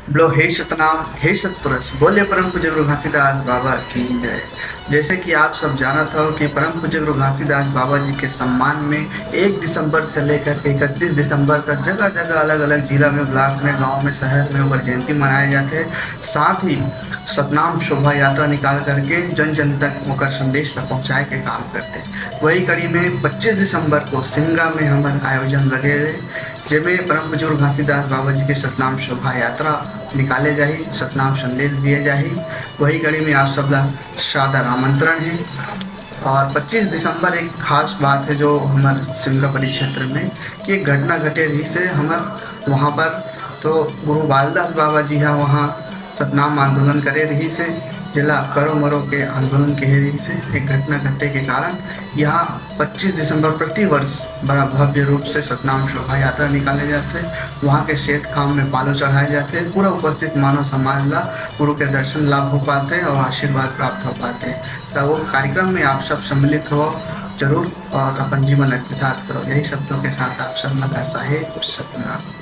बोलो हे सतनाम हे सतपुरुष, बोले परम पूज्य गुरु घासीदास बाबा की जय। जैसे कि आप सब जानत हो कि परम पूज्य गुरु घासीदास बाबा जी के सम्मान में 1 दिसंबर से लेकर 31 दिसंबर तक जगह जगह अलग अलग जिला में, ब्लॉक में, गांव में, शहर में उनकी जयंती मनाए जाते हैं। साथ ही सतनाम शोभा यात्रा निकाल करके जन जन तक होकर संदेश पहुंचाए के काम करते हैं। वही कड़ी में 25 दिसंबर को सिमरा में हमारे आयोजन लगे जिसमें परम पूज्य गुरु घासीदास बाबा जी के सतनाम शोभा यात्रा निकाले जाही, सतनाम संदेश दिए जाही। वही कड़ी में आप सब सादर आमंत्रण है। और 25 दिसंबर एक खास बात है जो हमारे सिमला परिक्षेत्र में कि एक घटना घटे रही से हमारे वहाँ पर, तो गुरु बालदास बाबा जी हैं वहाँ सतनाम आंदोलन करे रही से, जिला करो मरो के आंदोलन के रही से एक घटना घटने के कारण यहाँ 25 दिसंबर प्रतिवर्ष बड़ा भव्य रूप से सतनाम शोभा यात्रा निकाले जाते हैं। वहाँ के शेत खाम में पालो चढ़ाए जाते हैं। पूरा उपस्थित मानव समाज ला गुरु के दर्शन लाभ हो पाते हैं और आशीर्वाद प्राप्त हो पाते हैं। तो वो कार्यक्रम में आप सब सम्मिलित हो जरूर और अपन जीवन अर्पित करो। यही शब्दों के साथ आप सब लगा साहे सतनाम।